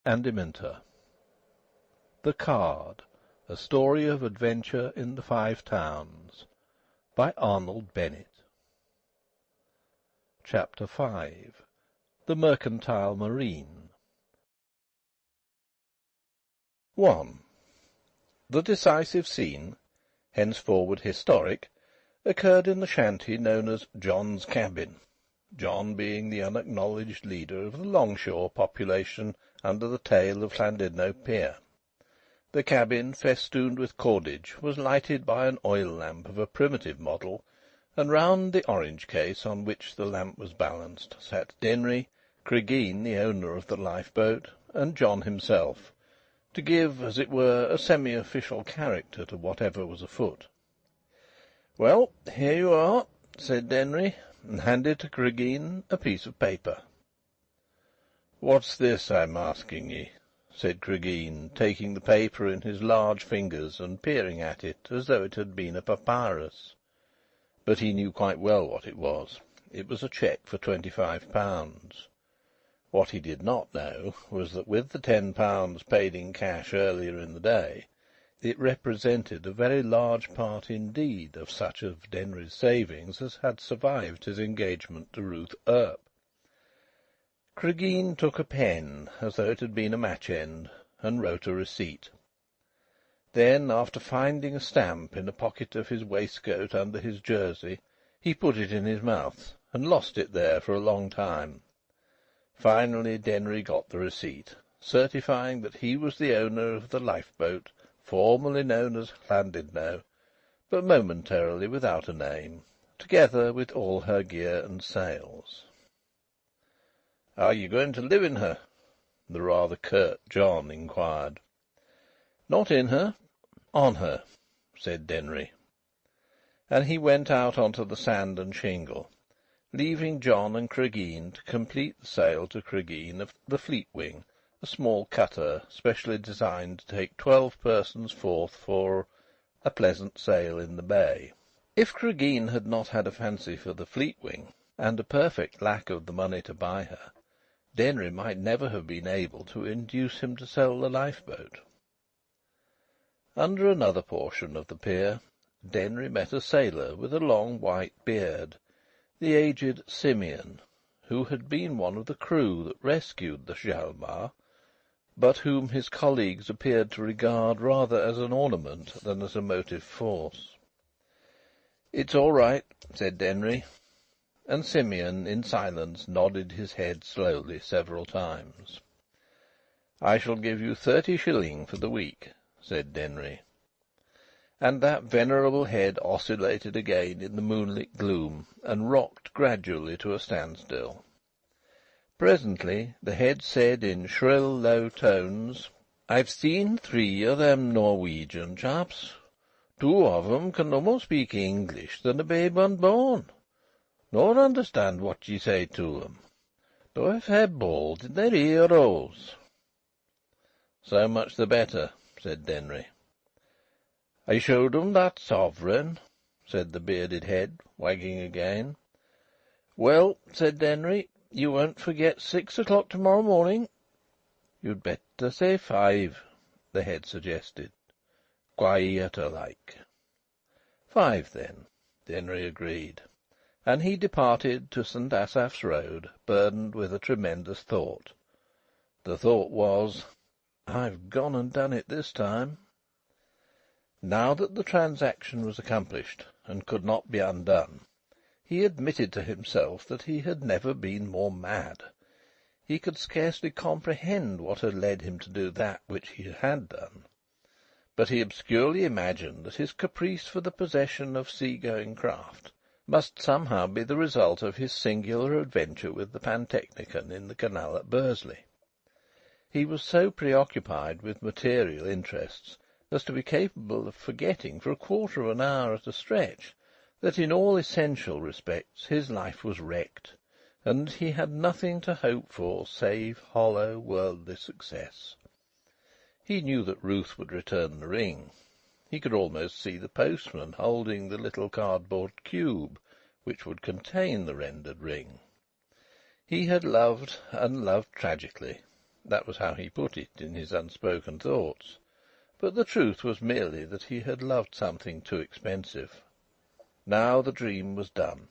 and Dementor. The Card, A Story of Adventure in the Five Towns, by Arnold Bennett. Chapter 5. The Mercantile Marine. 1. The decisive scene, henceforward historic, occurred in the shanty known as John's Cabin, John being the unacknowledged leader of the longshore population under the tail of Llandudno pier. The cabin, festooned with cordage, was lighted by an oil lamp of a primitive model, and round the orange case on which the lamp was balanced sat Denry, Cregeen, the owner of the lifeboat, and John himself, to give, as it were, a semi-official character to whatever was afoot. "Well, here you are," said Denry, and handed to Cregeen a piece of paper. "What's this I'm asking ye?" said Cregeen, taking the paper in his large fingers and peering at it as though it had been a papyrus. But he knew quite well what it was. It was a cheque for £25. What he did not know was that with the £10 paid in cash earlier in the day, it represented a very large part indeed of such of Denry's savings as had survived his engagement to Ruth Earp. Cregeen took a pen, as though it had been a match-end, and wrote a receipt. Then, after finding a stamp in a pocket of his waistcoat under his jersey, he put it in his mouth, and lost it there for a long time. Finally Denry got the receipt, certifying that he was the owner of the lifeboat, formerly known as Llandudno, but momentarily without a name, together with all her gear and sails. "Are you going to live in her?" the rather curt John inquired. "Not in her, on her," said Denry. And he went out onto the sand and shingle, leaving John and Cregeen to complete the sale to Cregeen of the Fleetwing, a small cutter specially designed to take 12 persons forth for a pleasant sail in the bay. If Cregeen had not had a fancy for the Fleetwing, and a perfect lack of the money to buy her, Denry might never have been able to induce him to sell the lifeboat. Under another portion of the pier, Denry met a sailor with a long white beard, the aged Simeon, who had been one of the crew that rescued the Hjalmar, but whom his colleagues appeared to regard rather as an ornament than as a motive force. "It's all right," said Denry, and Simeon, in silence, nodded his head slowly several times. "I shall give you 30 shilling for the week," said Denry. And that venerable head oscillated again in the moonlit gloom, and rocked gradually to a standstill. Presently the head said in shrill, low tones, "I've seen 3 of them Norwegian chaps. 2 of 'em can no more speak English than a babe unborn, nor understand what ye say to 'em, though if they're bald in their ear holes." "So much the better," said Denry. "I showed 'em that sovereign," said the bearded head, wagging again. "Well," said Denry, "you won't forget 6 o'clock to-morrow morning?" "You'd better say 5," the head suggested. "Quieter like." "5 then," Denry agreed, and he departed to St. Asaph's Road, burdened with a tremendous thought. The thought was, "I've gone and done it this time." Now that the transaction was accomplished and could not be undone, he admitted to himself that he had never been more mad. He could scarcely comprehend what had led him to do that which he had done, but he obscurely imagined that his caprice for the possession of sea-going craft must somehow be the result of his singular adventure with the Pantechnicon in the canal at Bursley. He was so preoccupied with material interests as to be capable of forgetting for a quarter of an hour at a stretch that in all essential respects his life was wrecked, and he had nothing to hope for save hollow worldly success. He knew that Ruth would return the ring. He could almost see the postman holding the little cardboard cube which would contain the rendered ring. He had loved, and loved tragically, That was how he put it in his unspoken thoughts. But the truth was merely that he had loved something too expensive. Now the dream was done,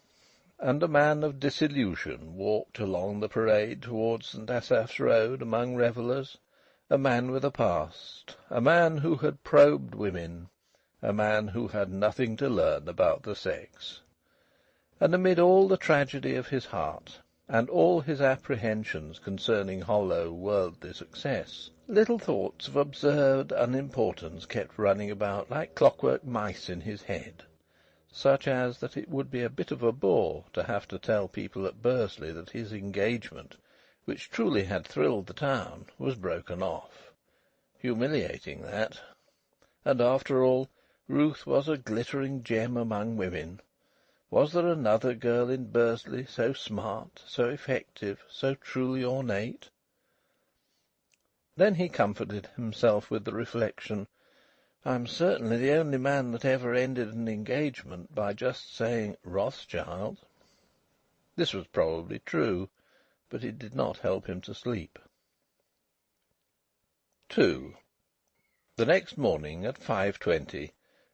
and a man of disillusion walked along the parade towards St. Asaph's Road among revellers, a man with a past, a man who had probed women, a man who had nothing to learn about the sex. And amid all the tragedy of his heart, and all his apprehensions concerning hollow worldly success, little thoughts of absurd unimportance kept running about like clockwork mice in his head, such as that it would be a bit of a bore to have to tell people at Bursley that his engagement, which truly had thrilled the town, was broken off. Humiliating, that. And after all, Ruth was a glittering gem among women. Was there another girl in Bursley so smart, so effective, so truly ornate? Then he comforted himself with the reflection, "I'm certainly the only man that ever ended an engagement by just saying 'Rothschild.'" This was probably true, but it did not help him to sleep. 2. The next morning at 5:20,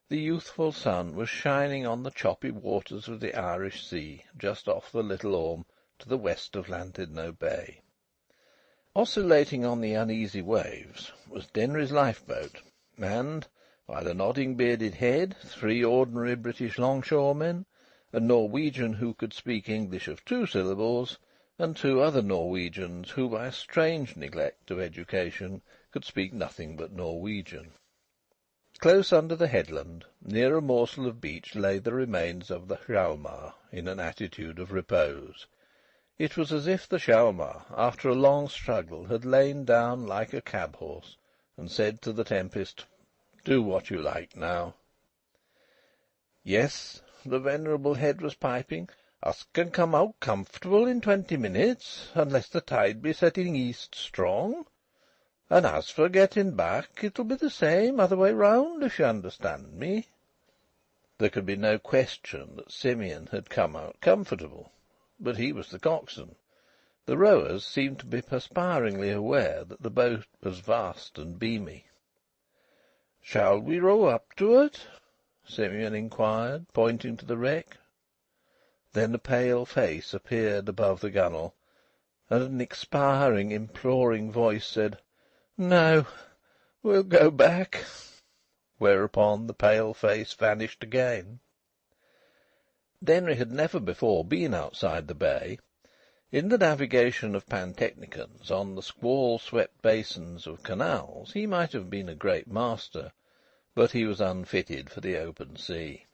the youthful sun was shining on the choppy waters of the Irish Sea, just off the Little Orme to the west of Llandudno Bay. Oscillating on the uneasy waves was Denry's lifeboat, and, by the nodding bearded head, 3 ordinary British longshoremen, a Norwegian who could speak English of 2 syllables, and 2 other Norwegians who, by a strange neglect of education, could speak nothing but Norwegian. Close under the headland, near a morsel of beach, lay the remains of the Hjalmar in an attitude of repose. It was as if the Hjalmar, after a long struggle, had lain down like a cab-horse and said to the tempest, "Do what you like now." "Yes," the venerable head was piping, "us can come out comfortable in 20 minutes, unless the tide be setting east strong. And as for getting back, it'll be the same other way round, if you understand me." There could be no question that Simeon had come out comfortable, but he was the coxswain. The rowers seemed to be perspiringly aware that the boat was vast and beamy. "Shall we row up to it?" Simeon inquired, pointing to the wreck. Then a pale face appeared above the gunwale, and an expiring, imploring voice said, "No, we'll go back," whereupon the pale face vanished again. Denry had never before been outside the bay. In the navigation of pantechnicons on the squall-swept basins of canals he might have been a great master, but he was unfitted for the open sea.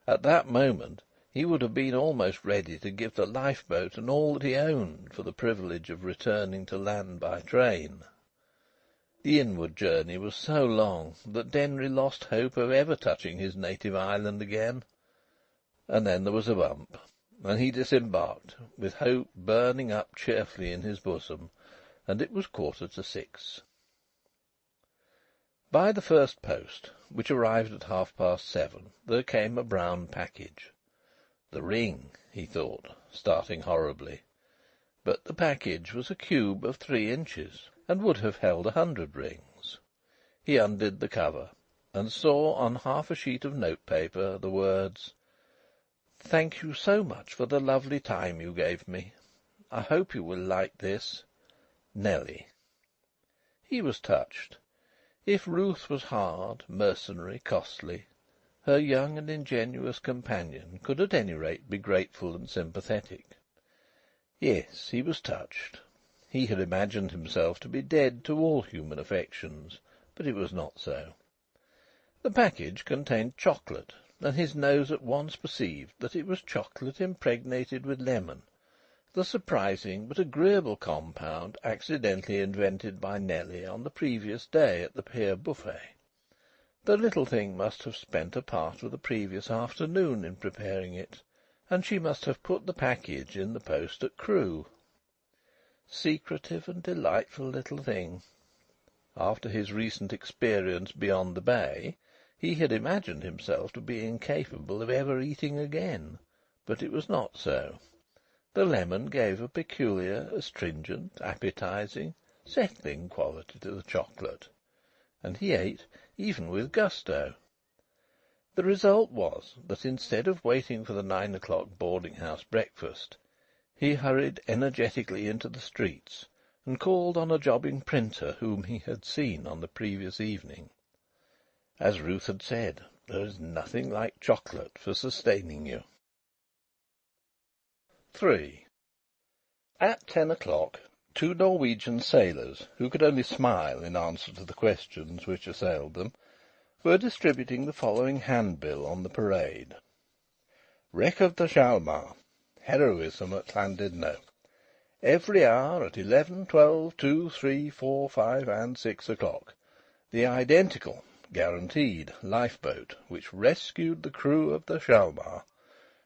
At that moment he would have been almost ready to give the lifeboat and all that he owned for the privilege of returning to land by train. The inward journey was so long that Denry lost hope of ever touching his native island again. And then there was a bump, and he disembarked, with hope burning up cheerfully in his bosom, and it was 6:15. By the first post, which arrived at 7:30, there came a brown package. The ring, he thought, starting horribly. But the package was a cube of 3 inches, and would have held 100 rings. He undid the cover, and saw on half a sheet of notepaper the words, "Thank you so much for the lovely time you gave me. I hope you will like this. Nelly." He was touched. If Ruth was hard, mercenary, costly, her young and ingenuous companion could at any rate be grateful and sympathetic. Yes, he was touched. He had imagined himself to be dead to all human affections, but it was not so. The package contained chocolate, and his nose at once perceived that it was chocolate impregnated with lemon, the surprising but agreeable compound accidentally invented by Nelly on the previous day at the pier buffet. The little thing must have spent a part of the previous afternoon in preparing it, and she must have put the package in the post at Crewe. Secretive and delightful little thing. After his recent experience beyond the bay, he had imagined himself to be incapable of ever eating again, but it was not so. The lemon gave a peculiar, astringent, appetizing, settling quality to the chocolate, and he ate even with gusto. The result was that instead of waiting for the 9 o'clock boarding-house breakfast, he hurried energetically into the streets and called on a jobbing printer whom he had seen on the previous evening. As Ruth had said, there is nothing like chocolate for sustaining you. 3. At 10 o'clock, 2 Norwegian sailors, who could only smile in answer to the questions which assailed them, were distributing the following handbill on the parade: Wreck of the Hjalmar. Heroism at Llandudno. Every hour at 11, 12, 2, 3, 4, 5, and 6 o'clock, the identical, guaranteed lifeboat which rescued the crew of the Hjalmar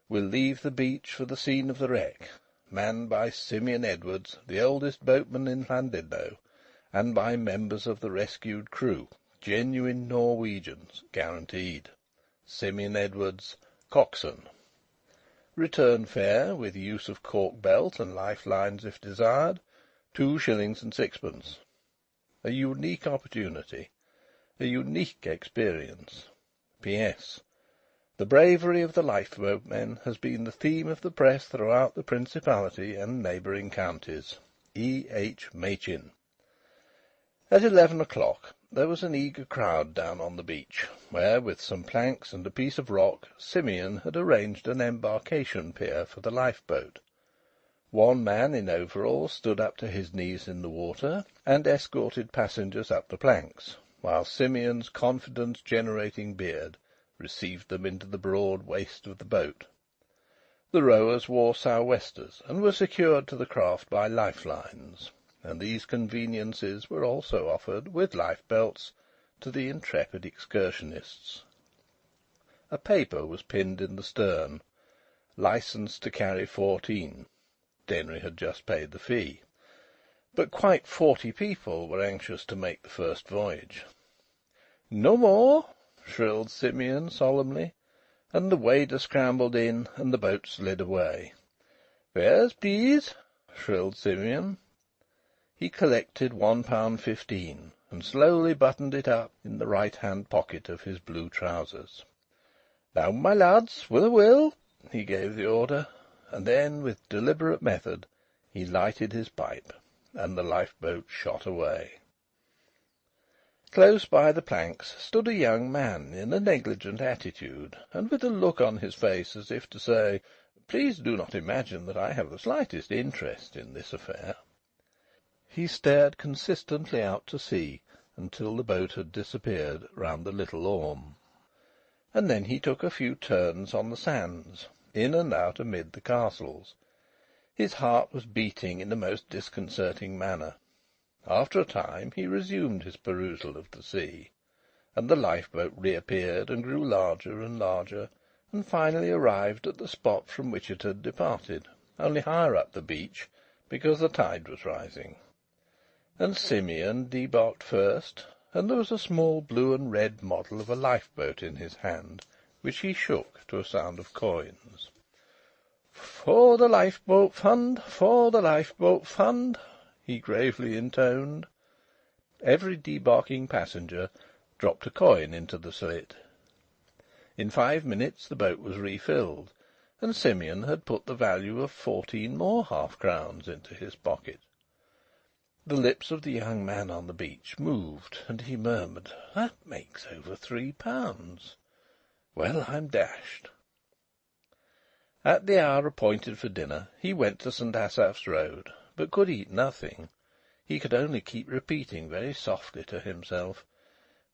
will leave the beach for the scene of the wreck, manned by Simeon Edwards, the oldest boatman in Llandudno, and by members of the rescued crew, genuine Norwegians, guaranteed. Simeon Edwards, coxswain. Return fare, with use of cork belt and lifelines if desired, 2 shillings and sixpence. A unique opportunity, a unique experience. P.S. The bravery of the lifeboatmen has been the theme of the press throughout the Principality and neighbouring counties. E. H. Machin. At 11 o'clock there was an eager crowd down on the beach, where, with some planks and a piece of rock, Simeon had arranged an embarkation pier for the lifeboat. One man in overalls stood up to his knees in the water and escorted passengers up the planks, while Simeon's confidence-generating beard received them into the broad waist of the boat. The rowers wore sou'westers and were secured to the craft by lifelines, and these conveniences were also offered, with lifebelts, to the intrepid excursionists. A paper was pinned in the stern: "Licence to carry 14." Denry had just paid the fee. But quite 40 people were anxious to make the first voyage. "No more!" shrilled Simeon solemnly, and the wader scrambled in and the boat slid away. "Fares, please!" shrilled Simeon. He collected £1.15 and slowly buttoned it up in the right-hand pocket of his blue trousers. "Now, my lads, with a will!" he gave the order, and then, with deliberate method, he lighted his pipe, and the lifeboat shot away. Close by the planks stood a young man in a negligent attitude, and with a look on his face as if to say, "Please do not imagine that I have the slightest interest in this affair." He stared consistently out to sea until the boat had disappeared round the Little Orme, and then he took a few turns on the sands, in and out amid the castles. His heart was beating in a most disconcerting manner. After a time he resumed his perusal of the sea, and the lifeboat reappeared and grew larger and larger, and finally arrived at the spot from which it had departed, only higher up the beach, because the tide was rising. And Simeon debarked first, and there was a small blue and red model of a lifeboat in his hand, which he shook to a sound of coins. "For the lifeboat fund, for the lifeboat fund," he gravely intoned. Every debarking passenger dropped a coin into the slit. In 5 minutes the boat was refilled, and Simeon had put the value of 14 more half-crowns into his pocket. The lips of the young man on the beach moved, and he murmured, "That makes over £3. Well, I'm dashed." At the hour appointed for dinner he went to St. Asaph's Road, but could eat nothing. He could only keep repeating very softly to himself,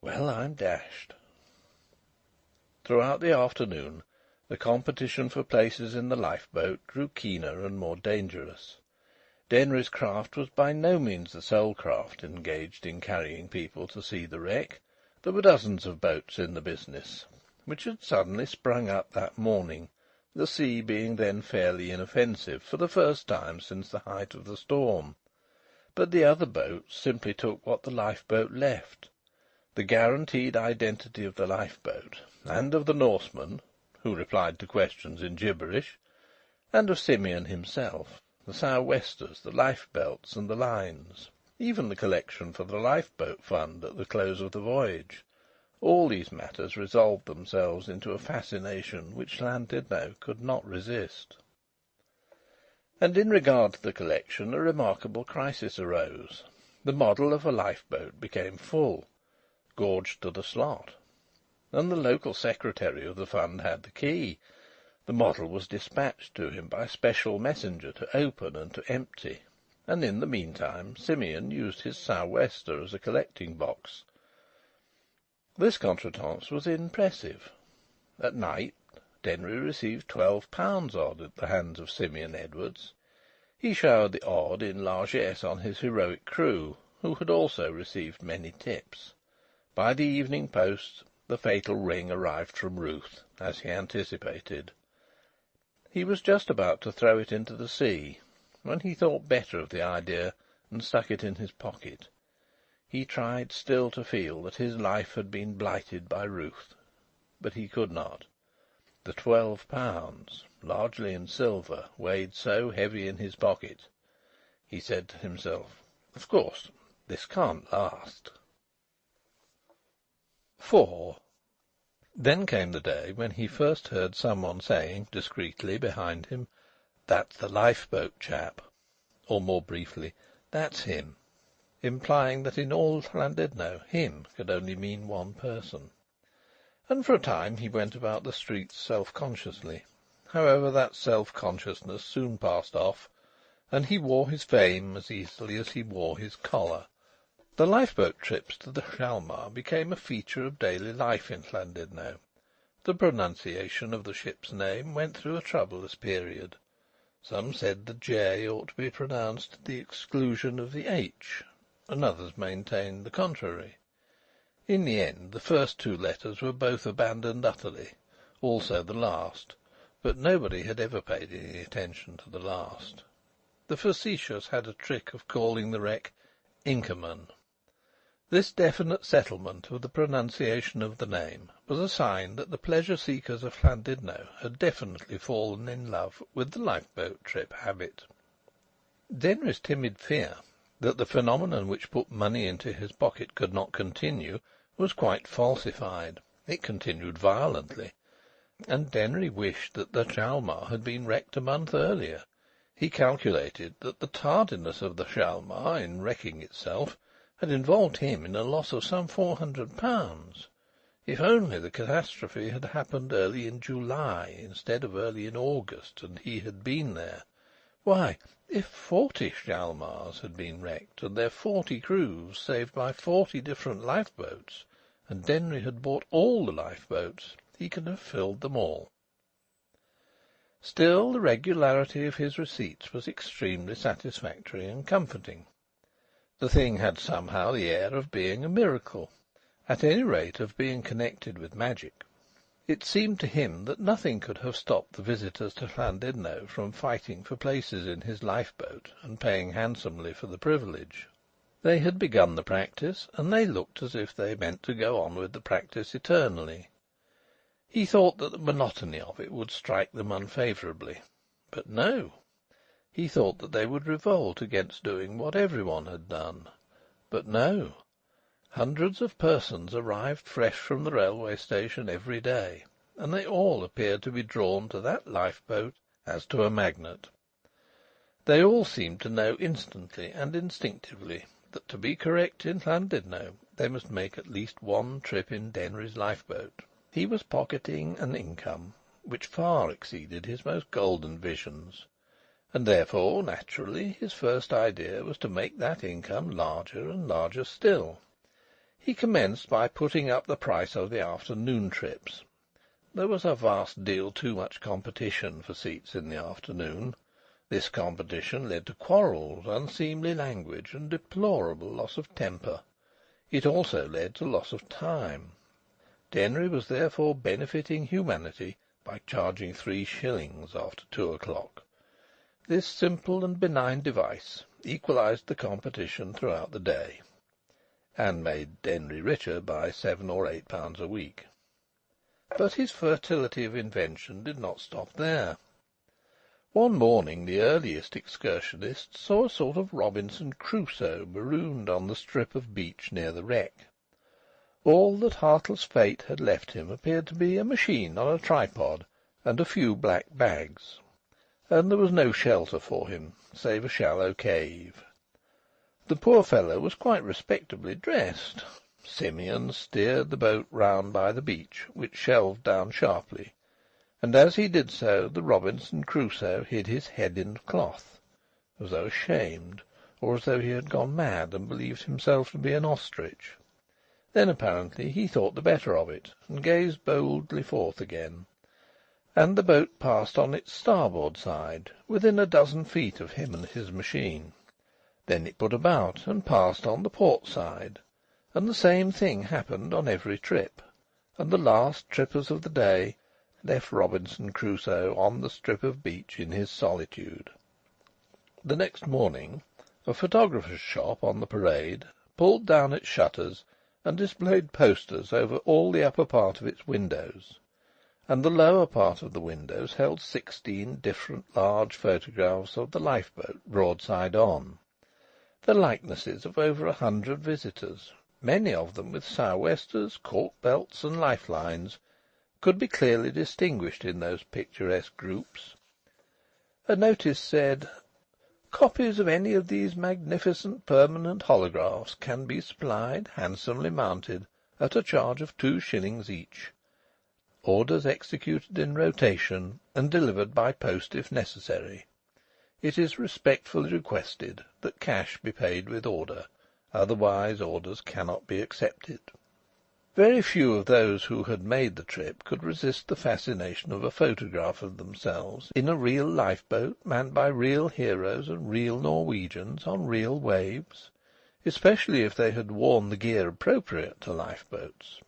"Well, I'm dashed." Throughout the afternoon the competition for places in the lifeboat grew keener and more dangerous. Denry's craft was by no means the sole craft engaged in carrying people to see the wreck. There were dozens of boats in the business, which had suddenly sprung up that morning, the sea being then fairly inoffensive for the first time since the height of the storm. But the other boats simply took what the lifeboat left. The guaranteed identity of the lifeboat, and of the Norseman, who replied to questions in gibberish, and of Simeon himself, the sou'westers, the lifebelts, and the lines. even the collection for the lifeboat fund at the close of the voyage. All these matters resolved themselves into a fascination which Llandudno could not resist. And in regard to the collection a remarkable crisis arose. The model of a lifeboat became full, gorged to the slot, and the local secretary of the fund had the key. The model was dispatched to him by special messenger to open and to empty, and in the meantime Simeon used his sou'wester as a collecting box. This contretemps was impressive. At night Denry received £12 odd at the hands of Simeon Edwards. He showered the odd in largesse on his heroic crew, who had also received many tips. By the evening post the fatal ring arrived from Ruth, as he anticipated. He was just about to throw it into the sea, when he thought better of the idea and stuck it in his pocket. He tried still to feel that his life had been blighted by Ruth, but he could not. The £12, largely in silver, weighed so heavy in his pocket. He said to himself, "Of course, this can't last." 4. Then came the day when he first heard someone saying discreetly behind him, "That's the lifeboat chap," or more briefly, "That's him," implying that in all Llandudno "him" could only mean one person. And for a time he went about the streets self-consciously. However, that self-consciousness soon passed off, and he wore his fame as easily as he wore his collar. The lifeboat trips to the Hjalmar became a feature of daily life in Llandudno. The pronunciation of the ship's name went through a troublous period. Some said the J ought to be pronounced to the exclusion of the H, and others maintained the contrary. In the end the first two letters were both abandoned utterly, also the last, but nobody had ever paid any attention to the last. The facetious had a trick of calling the wreck Inkerman. This definite settlement of the pronunciation of the name was a sign that the pleasure-seekers of Llandudno had definitely fallen in love with the lifeboat trip habit. Denry's timid fear that the phenomenon which put money into his pocket could not continue was quite falsified. It continued violently, and Denry wished that the Hjalmar had been wrecked a month earlier. He calculated that the tardiness of the Hjalmar in wrecking itself had involved him in a loss of some £400. If only the catastrophe had happened early in July instead of early in August, and he had been there! Why, if 40 Hjalmars had been wrecked, and their 40 crews saved by 40 different lifeboats, and Denry had bought all the lifeboats, he could have filled them all. Still, the regularity of his receipts was extremely satisfactory and comforting. The thing had somehow the air of being a miracle, at any rate of being connected with magic. It seemed to him that nothing could have stopped the visitors to Llandudno from fighting for places in his lifeboat and paying handsomely for the privilege. They had begun the practice, and they looked as if they meant to go on with the practice eternally. He thought that the monotony of it would strike them unfavourably. But no! He thought that they would revolt against doing what everyone had done. But no! Hundreds of persons arrived fresh from the railway station every day, and they all appeared to be drawn to that lifeboat as to a magnet. They all seemed to know instantly and instinctively that to be correct in Llandudno they must make at least one trip in Denry's lifeboat. He was pocketing an income which far exceeded his most golden visions, and therefore, naturally, his first idea was to make that income larger and larger still. He commenced by putting up the price of the afternoon trips. There was a vast deal too much competition for seats in the afternoon. This competition led to quarrels, unseemly language, and deplorable loss of temper. It also led to loss of time. Denry was therefore benefiting humanity by charging 3 shillings after 2 o'clock. This simple and benign device equalized the competition throughout the day, and made Denry richer by £7 or £8 a week. But his fertility of invention did not stop there. One morning the earliest excursionists saw a sort of Robinson Crusoe marooned on the strip of beach near the wreck. All that heartless fate had left him appeared to be a machine on a tripod and a few black bags, and there was no shelter for him save a shallow cave. The poor fellow was quite respectably dressed. Simeon steered the boat round by the beach, which shelved down sharply, and as he did so the Robinson Crusoe hid his head in cloth, as though ashamed, or as though he had gone mad and believed himself to be an ostrich. Then apparently he thought the better of it, and gazed boldly forth again, and the boat passed on its starboard side, within a dozen feet of him and his machine. Then it put about and passed on the port side, and the same thing happened on every trip, and the last trippers of the day left Robinson Crusoe on the strip of beach in his solitude. The next morning a photographer's shop on the Parade pulled down its shutters and displayed posters over all the upper part of its windows, and the lower part of the windows held 16 different large photographs of the lifeboat broadside on, the likenesses of over 100 visitors, many of them with sou'westers, cork belts, and lifelines, could be clearly distinguished in those picturesque groups. A notice said, "Copies of any of these magnificent permanent holographs can be supplied, handsomely mounted, at a charge of 2 shillings each. Orders executed in rotation, and delivered by post if necessary. It is respectfully requested that cash be paid with order, otherwise orders cannot be accepted." Very few of those who had made the trip could resist the fascination of a photograph of themselves in a real lifeboat manned by real heroes and real Norwegians on real waves, especially if they had worn the gear appropriate to lifeboats.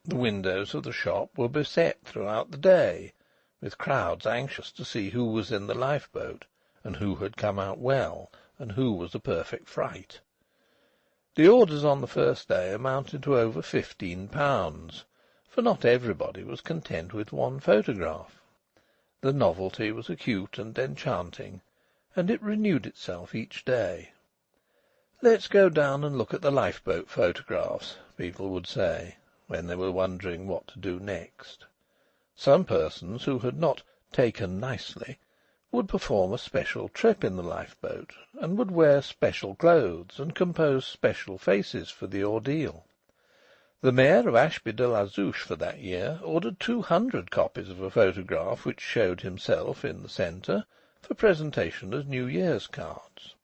The windows of the shop were beset throughout the day, with crowds anxious to see who was in the lifeboat, and who had come out well, and who was a perfect fright. The orders on the first day amounted to over £15, for not everybody was content with one photograph. The novelty was acute and enchanting, and it renewed itself each day. "Let's go down and look at the lifeboat photographs," people would say, when they were wondering what to do next. Some persons who had not "taken nicely" would perform a special trip in the lifeboat, and would wear special clothes and compose special faces for the ordeal. The Mayor of Ashby-de-la-Zouch for that year ordered 200 copies of a photograph which showed himself in the centre, for presentation as New Year's cards.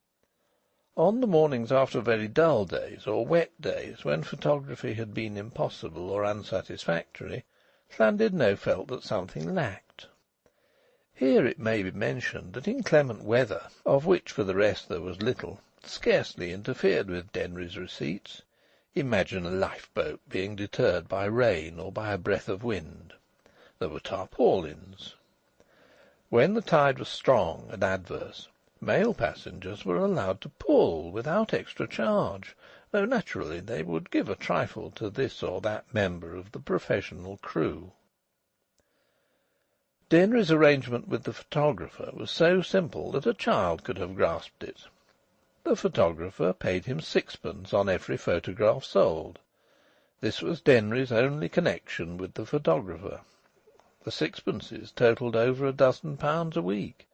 On the mornings after very dull days or wet days, when photography had been impossible or unsatisfactory, Llandudno felt that something lacked. Here it may be mentioned that inclement weather, of which for the rest there was little, scarcely interfered with Denry's receipts. Imagine a lifeboat being deterred by rain or by a breath of wind. There were tarpaulins. When the tide was strong and adverse, male passengers were allowed to pull without extra charge, though naturally they would give a trifle to this or that member of the professional crew. Denry's arrangement with the photographer was so simple that a child could have grasped it. The photographer paid him 6d on every photograph sold. This was Denry's only connection with the photographer. The sixpences totalled over £12 a week.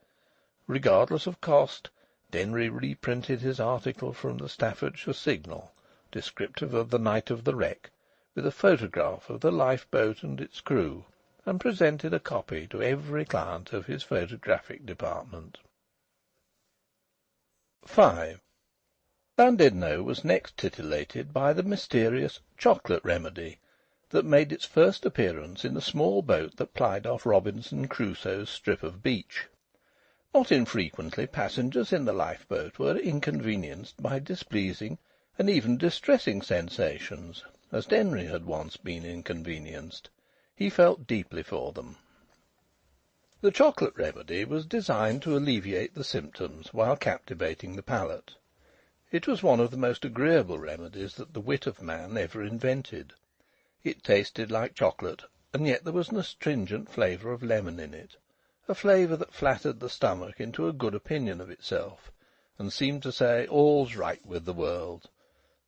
Regardless of cost, Denry reprinted his article from the Staffordshire Signal, descriptive of the night of the wreck, with a photograph of the lifeboat and its crew, and presented a copy to every client of his photographic department. 5. Llandudno was next titillated by the mysterious chocolate remedy that made its first appearance in a small boat that plied off Robinson Crusoe's strip of beach. Not infrequently passengers in the lifeboat were inconvenienced by displeasing and even distressing sensations, as Denry had once been inconvenienced. He felt deeply for them. The chocolate remedy was designed to alleviate the symptoms while captivating the palate. It was one of the most agreeable remedies that the wit of man ever invented. It tasted like chocolate, and yet there was an astringent flavour of lemon in it, a flavour that flattered the stomach into a good opinion of itself, and seemed to say all's right with the world.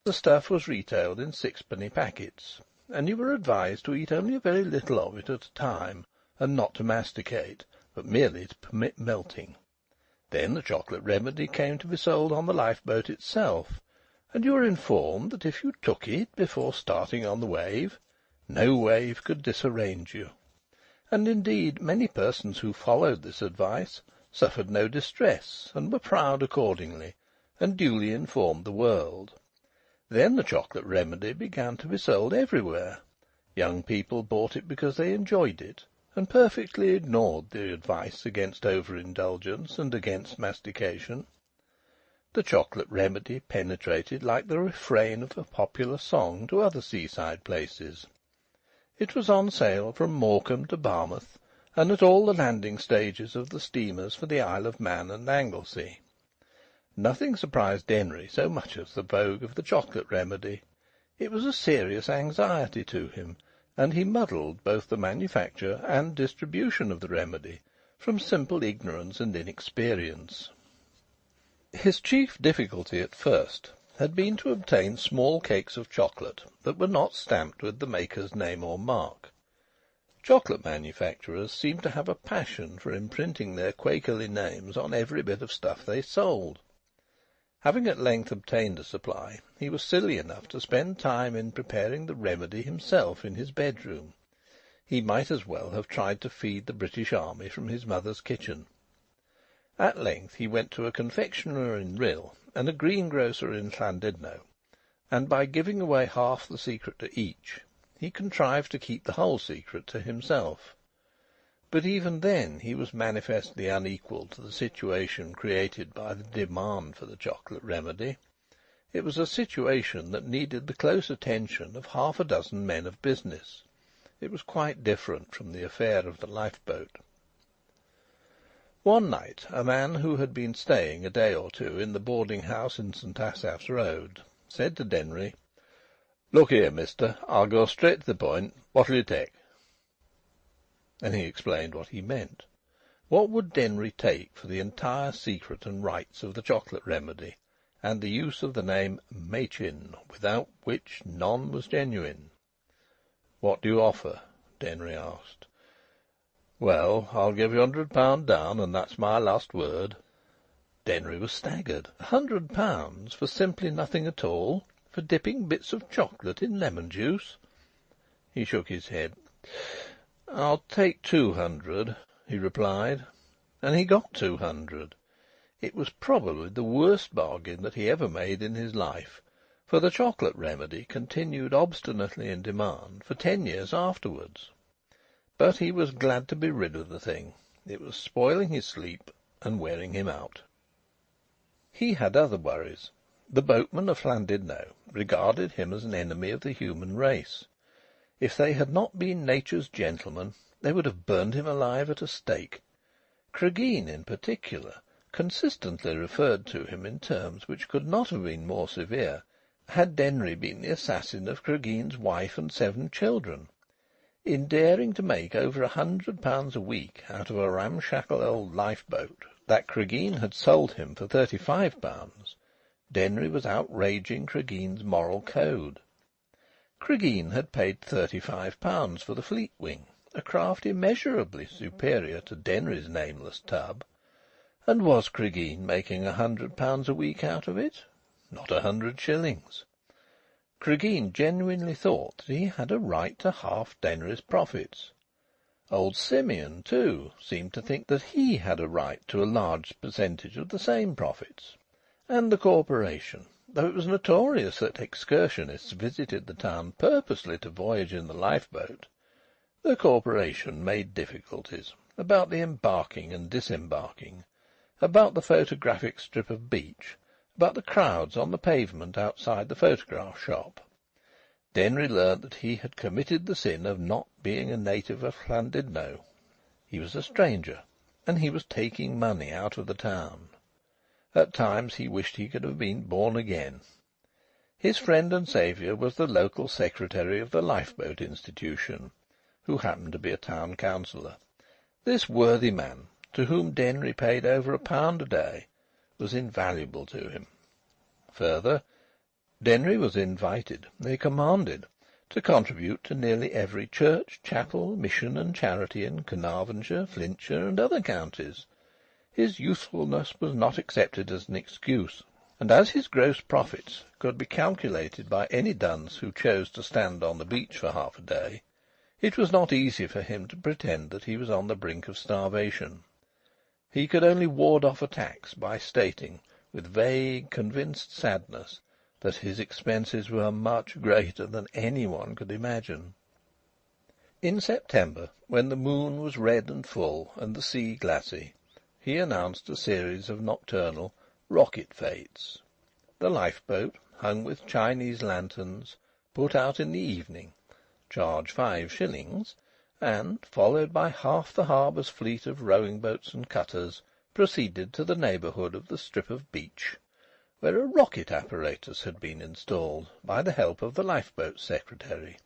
The stuff was retailed in sixpenny packets, and you were advised to eat only a very little of it at a time, and not to masticate, but merely to permit melting. Then the chocolate remedy came to be sold on the lifeboat itself, and you were informed that if you took it before starting on the wave, no wave could disarrange you. And indeed many persons who followed this advice suffered no distress, and were proud accordingly, and duly informed the world. Then the chocolate remedy began to be sold everywhere. Young people bought it because they enjoyed it, and perfectly ignored the advice against over-indulgence and against mastication. The chocolate remedy penetrated like the refrain of a popular song to other seaside places. It was on sale from Morecambe to Barmouth, and at all the landing stages of the steamers for the Isle of Man and Anglesey. Nothing surprised Denry so much as the vogue of the chocolate remedy. It was a serious anxiety to him, and he muddled both the manufacture and distribution of the remedy, from simple ignorance and inexperience. His chief difficulty at first had been to obtain small cakes of chocolate that were not stamped with the maker's name or mark. Chocolate manufacturers seemed to have a passion for imprinting their Quakerly names on every bit of stuff they sold. Having at length obtained a supply, he was silly enough to spend time in preparing the remedy himself in his bedroom. He might as well have tried to feed the British Army from his mother's kitchen. At length he went to a confectioner in Rhyl and a greengrocer in Llandudno, and by giving away half the secret to each, he contrived to keep the whole secret to himself. But even then he was manifestly unequal to the situation created by the demand for the chocolate remedy. It was a situation that needed the close attention of half a dozen men of business. It was quite different from the affair of the lifeboat. One night a man who had been staying a day or two in the boarding-house in St. Asaph's Road said to Denry, "Look here, mister, I'll go straight to the point. What'll you take?" And he explained what he meant. What would Denry take for the entire secret and rights of the chocolate remedy, and the use of the name Machin, without which none was genuine? "What do you offer?" Denry asked. "Well, I'll give you £100 down, and that's my last word." Denry was staggered. £100 for simply nothing at all, for dipping bits of chocolate in lemon juice? He shook his head. "I'll take 200, he replied, and he got 200. It was probably the worst bargain that he ever made in his life, for the chocolate remedy continued obstinately in demand for 10 years afterwards. But he was glad to be rid of the thing. It was spoiling his sleep and wearing him out. He had other worries. The boatmen of Llandudno regarded him as an enemy of the human race. If they had not been nature's gentlemen, they would have burned him alive at a stake. Cregeen, in particular, consistently referred to him in terms which could not have been more severe had Denry been the assassin of Cregeen's wife and 7 children. In daring to make over £100 a week out of a ramshackle old lifeboat that Cregeen had sold him for £35, Denry was outraging Cregeen's moral code. Cregeen had paid £35 for the Fleet Wing, a craft immeasurably superior to Denry's nameless tub. And was Cregeen making £100 a week out of it? Not 100 shillings. Cregeen genuinely thought that he had a right to half Denry's profits. Old Simeon, too, seemed to think that he had a right to a large percentage of the same profits. And the Corporation, though it was notorious that excursionists visited the town purposely to voyage in the lifeboat, the Corporation made difficulties about the embarking and disembarking, about the photographic strip of beach, about the crowds on the pavement outside the photograph shop. Denry learnt that he had committed the sin of not being a native of Llandudno. He was a stranger, and he was taking money out of the town. At times he wished he could have been born again. His friend and saviour was the local secretary of the Lifeboat Institution, who happened to be a town councillor. This worthy man to whom Denry paid over £1 a day, was invaluable to him. Further, Denry was invited, nay commanded, to contribute to nearly every church, chapel, mission, and charity in Carnarvonshire, Flintshire, and other counties. His usefulness was not accepted as an excuse, and as his gross profits could be calculated by any dunce who chose to stand on the beach for half a day, it was not easy for him to pretend that he was on the brink of starvation. He could only ward off attacks by stating, with vague, convinced sadness, that his expenses were much greater than anyone could imagine. In September, when the moon was red and full and the sea glassy, he announced a series of nocturnal rocket fêtes. The lifeboat, hung with Chinese lanterns, put out in the evening, charge 5 shillings, and, followed by half the harbour's fleet of rowing boats and cutters, proceeded to the neighbourhood of the strip of beach, where a rocket apparatus had been installed by the help of the lifeboat secretary.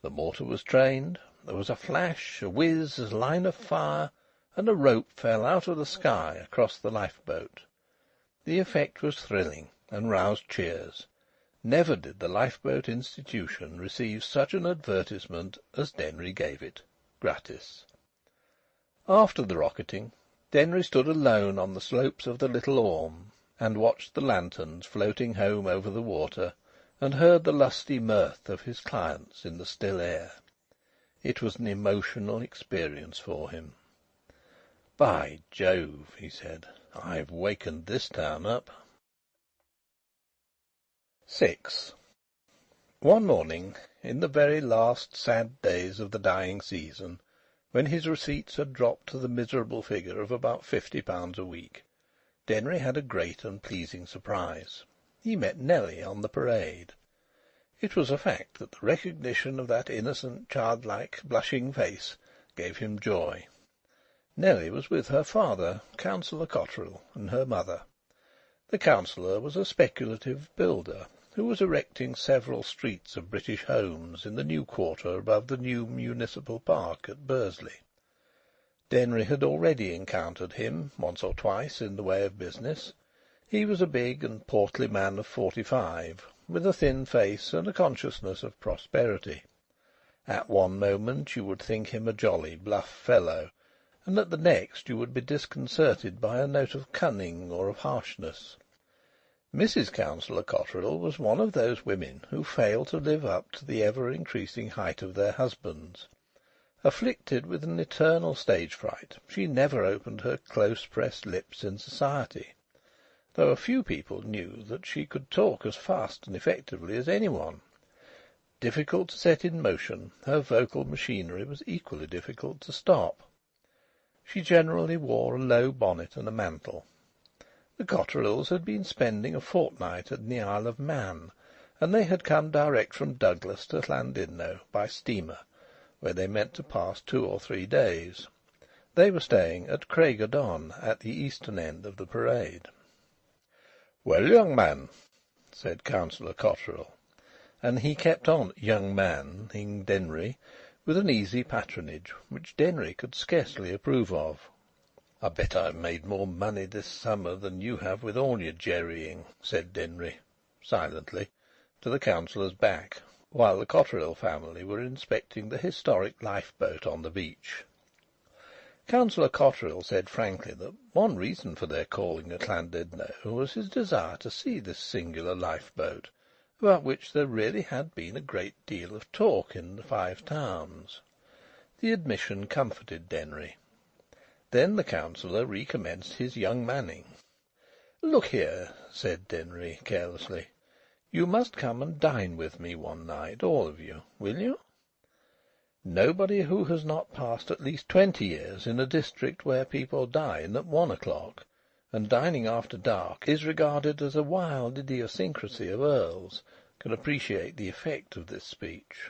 The mortar was trained, there was a flash, a whiz, a line of fire, and a rope fell out of the sky across the lifeboat. The effect was thrilling, and roused cheers. Never did the lifeboat institution receive such an advertisement as Denry gave it, gratis. After the rocketing, Denry stood alone on the slopes of the Little Orme, and watched the lanterns floating home over the water, and heard the lusty mirth of his clients in the still air. It was an emotional experience for him. "By Jove," he said, "I've wakened this town up." 6. One morning, in the very last sad days of the dying season, when his receipts had dropped to the miserable figure of about £50 a week, Denry had a great and pleasing surprise. He met Nelly on the parade. It was a fact that the recognition of that innocent, childlike, blushing face gave him joy. Nelly was with her father, Councillor Cotterill, and her mother. The councillor was a speculative builder, who was erecting several streets of British homes in the new quarter above the new municipal park at Bursley. Denry had already encountered him once or twice in the way of business. He was a big and portly man of 45, with a thin face and a consciousness of prosperity. At one moment you would think him a jolly, bluff fellow, and at the next you would be disconcerted by a note of cunning or of harshness. Mrs. Councillor Cotterill was one of those women who fail to live up to the ever-increasing height of their husbands. Afflicted with an eternal stage-fright, she never opened her close-pressed lips in society, though a few people knew that she could talk as fast and effectively as anyone. Difficult to set in motion, her vocal machinery was equally difficult to stop. She generally wore a low bonnet and a mantle. The Cotterills had been spending a fortnight at the Isle of Man, and they had come direct from Douglas to Llandudno by steamer, where they meant to pass 2 or 3 days. They were staying at Craig-y-Don, at the eastern end of the parade. "Well, young man," said Councillor Cotterill, and he kept on "young man"ing Denry with an easy patronage which Denry could scarcely approve of. "I bet I've made more money this summer than you have with all your jerrying," said Denry, silently, to the councillor's back, while the Cotterill family were inspecting the historic lifeboat on the beach. Councillor Cotterill said frankly that one reason for their calling at Llandudno was his desire to see this singular lifeboat, about which there really had been a great deal of talk in the Five Towns. The admission comforted Denry. Then the councillor recommenced his young manning. "Look here," said Denry carelessly, "you must come and dine with me one night, all of you, will you? Nobody who has not passed at least 20 years in a district where people dine at 1 o'clock, and dining after dark is regarded as a wild idiosyncrasy of earls, can appreciate the effect of this speech."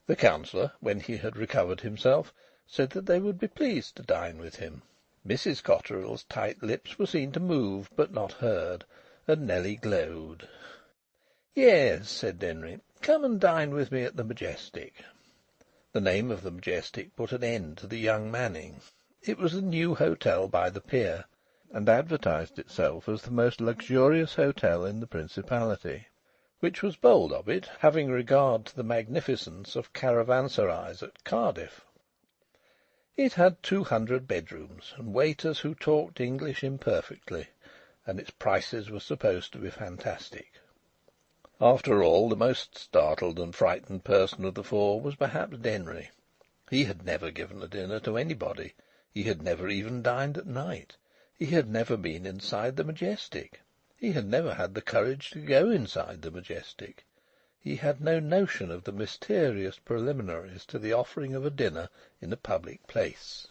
The councillor, when he had recovered himself, said that they would be pleased to dine with him. Mrs. Cotterill's tight lips were seen to move, but not heard, and Nelly glowed. "Yes," said Denry, "come and dine with me at the Majestic." The name of the Majestic put an end to the young manning. It was a new hotel by the pier, and advertised itself as the most luxurious hotel in the Principality, which was bold of it, having regard to the magnificence of caravanserais at Cardiff. It had 200 bedrooms, and waiters who talked English imperfectly, and its prices were supposed to be fantastic. After all, the most startled and frightened person of the four was perhaps Denry. He had never given a dinner to anybody. He had never even dined at night. He had never been inside the Majestic. He had never had the courage to go inside the Majestic. He had no notion of the mysterious preliminaries to the offering of a dinner in a public place.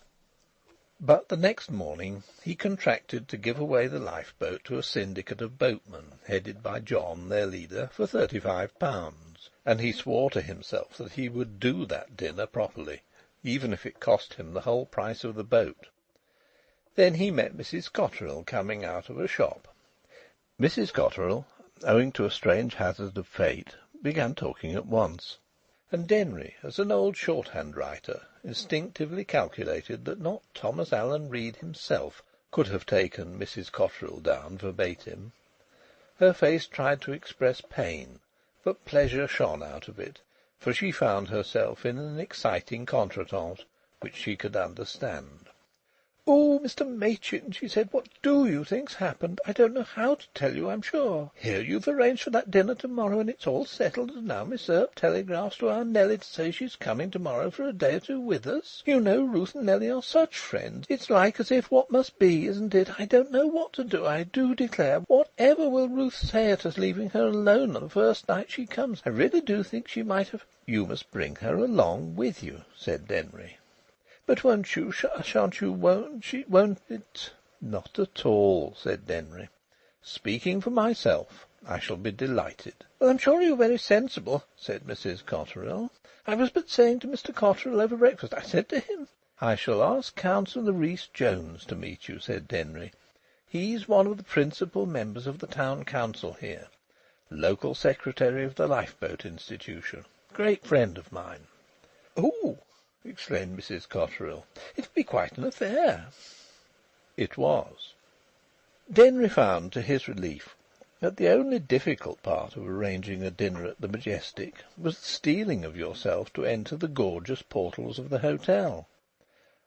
But the next morning he contracted to give away the lifeboat to a syndicate of boatmen, headed by John, their leader, for £35, and he swore to himself that he would do that dinner properly, even if it cost him the whole price of the boat. Then he met Mrs. Cotterill coming out of a shop. Mrs. Cotterill, owing to a strange hazard of fate, began talking at once, and Denry, as an old shorthand writer, instinctively calculated that not Thomas Allen Reade himself could have taken Mrs. Cotterill down verbatim. Her face tried to express pain, but pleasure shone out of it, for she found herself in an exciting contretemps which she could understand. "Oh, Mr. Machin," she said, "what do you think's happened? I don't know how to tell you, I'm sure. Here you've arranged for that dinner to-morrow, and it's all settled, and now Miss Earp telegraphs to our Nelly to say she's coming to-morrow for a day or two with us. You know Ruth and Nelly are such friends. It's like as if what must be, isn't it? I don't know what to do, I do declare. Whatever will Ruth say at us leaving her alone on the first night she comes? I really do think she might have—" "You must bring her along with you," said Denry. "But won't you? Shan't you? Won't it?" "Not at all," said Denry. "Speaking for myself, I shall be delighted." "Well, I'm sure you're very sensible," said Mrs. Cotterill. "I was but saying to Mr. Cotterill over breakfast, I said to him—" "I shall ask Councillor Rhys-Jones to meet you," said Denry. "He's one of the principal members of the Town Council here, local secretary of the Lifeboat Institution, great friend of mine." "Oh!" exclaimed Mrs. Cotterill. "It'll be quite an affair." It was. Denry found, to his relief, that the only difficult part of arranging a dinner at the Majestic was the steeling of yourself to enter the gorgeous portals of the hotel.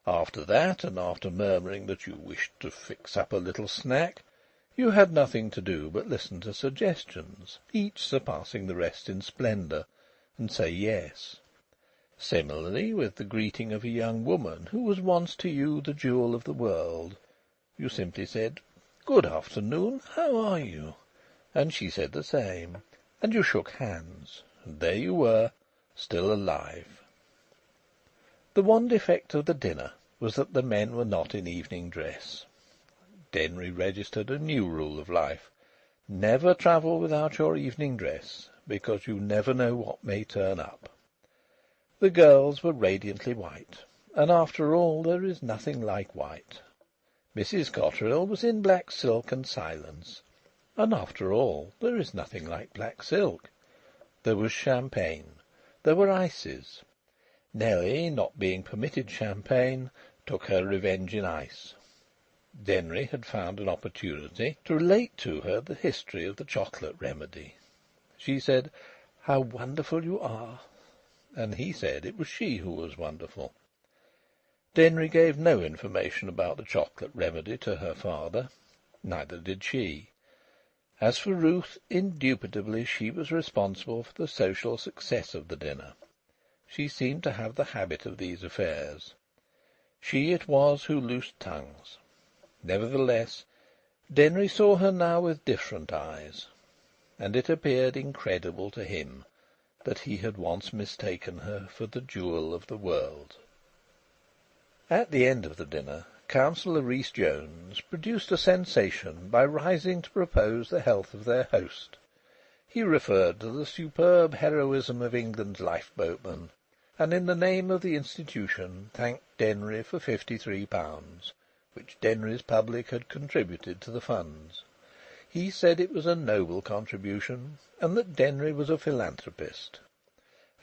After that, and after murmuring that you wished to fix up a little snack, you had nothing to do but listen to suggestions, each surpassing the rest in splendour, and say yes. Similarly with the greeting of a young woman who was once to you the jewel of the world. You simply said, "Good afternoon, how are you?" And she said the same, and you shook hands, and there you were, still alive. The one defect of the dinner was that the men were not in evening dress. Denry registered a new rule of life: never travel without your evening dress, because you never know what may turn up. The girls were radiantly white, and after all there is nothing like white. Mrs. Cotterill was in black silk and silence, and after all there is nothing like black silk. There was champagne. There were ices. Nelly, not being permitted champagne, took her revenge in ice. Denry had found an opportunity to relate to her the history of the chocolate remedy. She said, "How wonderful you are!" and he said it was she who was wonderful. Denry gave no information about the chocolate remedy to her father. Neither did she. As for Ruth, indubitably she was responsible for the social success of the dinner. She seemed to have the habit of these affairs. She it was who loosed tongues. Nevertheless, Denry saw her now with different eyes, and it appeared incredible to him that he had once mistaken her for the jewel of the world. At the end of the dinner, Councillor Rhys-Jones produced a sensation by rising to propose the health of their host. He referred to the superb heroism of England's lifeboatmen, and in the name of the institution thanked Denry for £53, which Denry's public had contributed to the funds. He said it was a noble contribution, and that Denry was a philanthropist.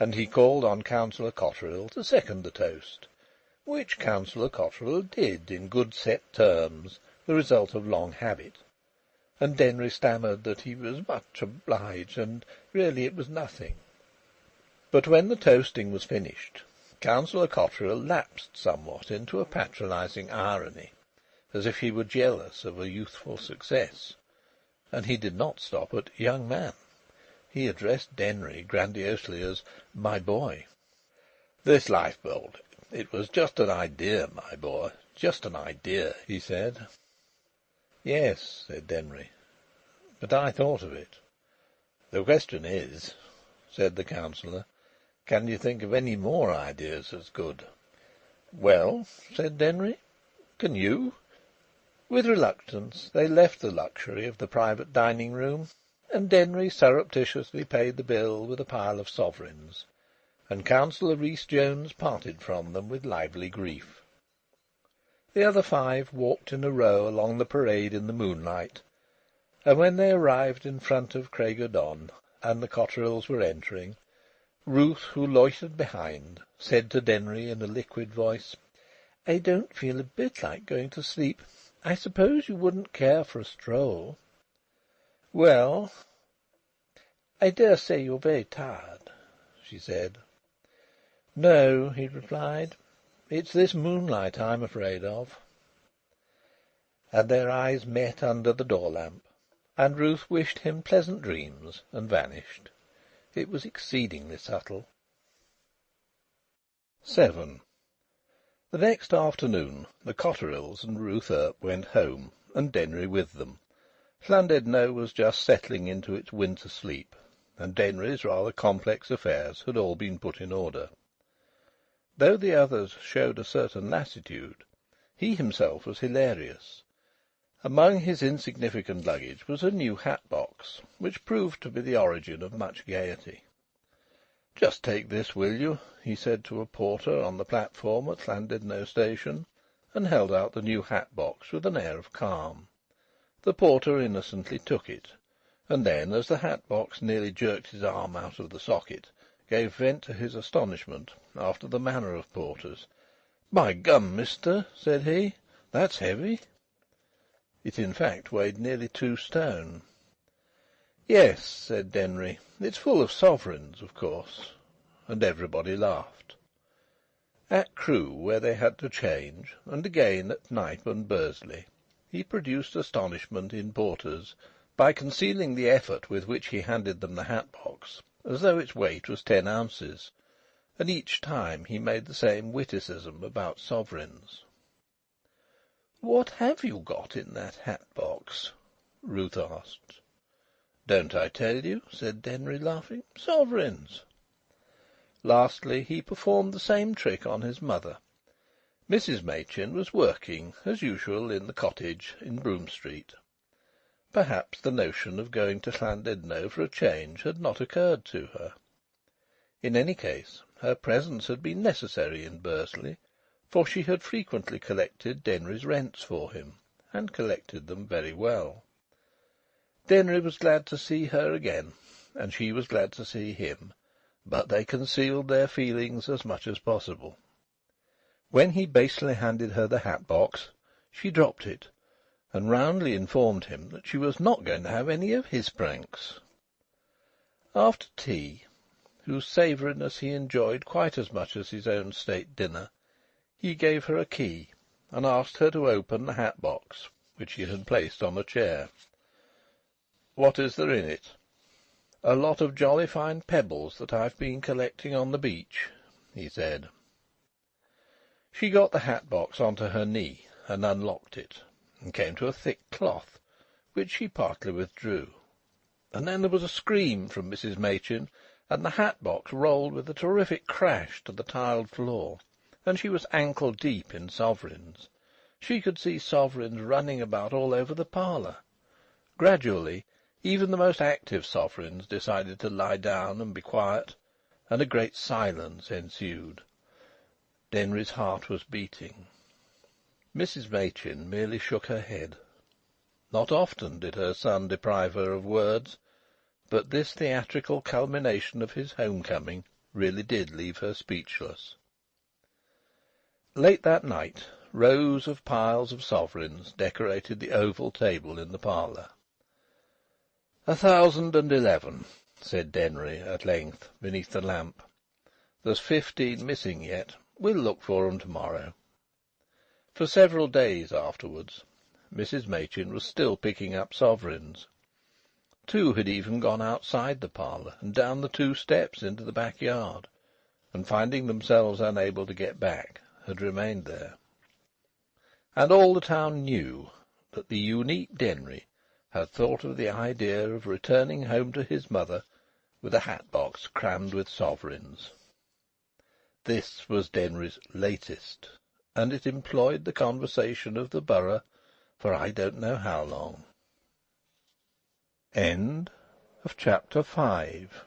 And he called on Councillor Cotterill to second the toast, which Councillor Cotterill did in good set terms, the result of long habit, and Denry stammered that he was much obliged, and really it was nothing. But when the toasting was finished, Councillor Cotterill lapsed somewhat into a patronising irony, as if he were jealous of a youthful success. And he did not stop at young man. He addressed Denry grandiosely as "my boy." "This lifeboat, it was just an idea, my boy, just an idea," he said. "Yes," said Denry, "but I thought of it." "The question is," said the Councillor, "can you think of any more ideas as good?" "Well," said Denry, "can you?" With reluctance they left the luxury of the private dining-room, and Denry surreptitiously paid the bill with a pile of sovereigns, and Councillor Rhys-Jones parted from them with lively grief. The other five walked in a row along the parade in the moonlight, and when they arrived in front of Craig-y-Don, and the Cotterills were entering, Ruth, who loitered behind, said to Denry in a liquid voice: "I don't feel a bit like going to sleep. I suppose you wouldn't care for a stroll?" "Well—" "I dare say you're very tired," she said. "No," he replied. "It's this moonlight I'm afraid of." And their eyes met under the door-lamp, and Ruth wished him pleasant dreams and vanished. It was exceedingly subtle. 7. The next afternoon the Cotterills and Ruth Earp went home, and Denry with them. Llandudno was just settling into its winter sleep, and Denry's rather complex affairs had all been put in order. Though the others showed a certain lassitude, he himself was hilarious. Among his insignificant luggage was a new hat-box, which proved to be the origin of much gaiety. "Just take this, will you?" he said to a porter on the platform at Llandudno station, and held out the new hat-box with an air of calm. The porter innocently took it, and then, as the hat-box nearly jerked his arm out of the socket, gave vent to his astonishment after the manner of porters. "By gum, mister," said he, "that's heavy." It in fact weighed nearly 2 stone. "Yes," said Denry, "it's full of sovereigns, of course." And everybody laughed. At Crewe, where they had to change, and again at Knype and Bursley, he produced astonishment in porters by concealing the effort with which he handed them the hat-box, as though its weight was 10 ounces, and each time he made the same witticism about sovereigns. "What have you got in that hat-box?" Ruth asked. "Don't I tell you?" said Denry, laughing. "Sovereigns." Lastly, he performed the same trick on his mother. Mrs. Machin was working, as usual, in the cottage in Broome Street. Perhaps the notion of going to Llandudno for a change had not occurred to her. In any case, her presence had been necessary in Bursley, for she had frequently collected Denry's rents for him, and collected them very well. Denry was glad to see her again, and she was glad to see him, but they concealed their feelings as much as possible. When he basely handed her the hat-box, she dropped it, and roundly informed him that she was not going to have any of his pranks. After tea, whose savouriness he enjoyed quite as much as his own state dinner, he gave her a key, and asked her to open the hat-box, which he had placed on a chair. "What is there in it?" "A lot of jolly fine pebbles that I've been collecting on the beach," he said. She got the hat-box onto her knee, and unlocked it, and came to a thick cloth, which she partly withdrew. And then there was a scream from Mrs. Machin, and the hat-box rolled with a terrific crash to the tiled floor, and she was ankle-deep in sovereigns. She could see sovereigns running about all over the parlour. Gradually, even the most active sovereigns decided to lie down and be quiet, and a great silence ensued. Denry's heart was beating. Mrs. Machin merely shook her head. Not often did her son deprive her of words, but this theatrical culmination of his home-coming really did leave her speechless. Late that night, rows of piles of sovereigns decorated the oval table in the parlour. 1,011, said Denry at length, beneath the lamp. There's 15 missing yet. We'll look for 'em to-morrow. For several days afterwards, Mrs. Machin was still picking up sovereigns. 2 had even gone outside the parlour and down the 2 steps into the backyard, and finding themselves unable to get back, had remained there. And all the town knew that the unique Denry had thought of the idea of returning home to his mother with a hat-box crammed with sovereigns. This was Denry's latest, and it employed the conversation of the borough for I don't know how long. End of chapter 5.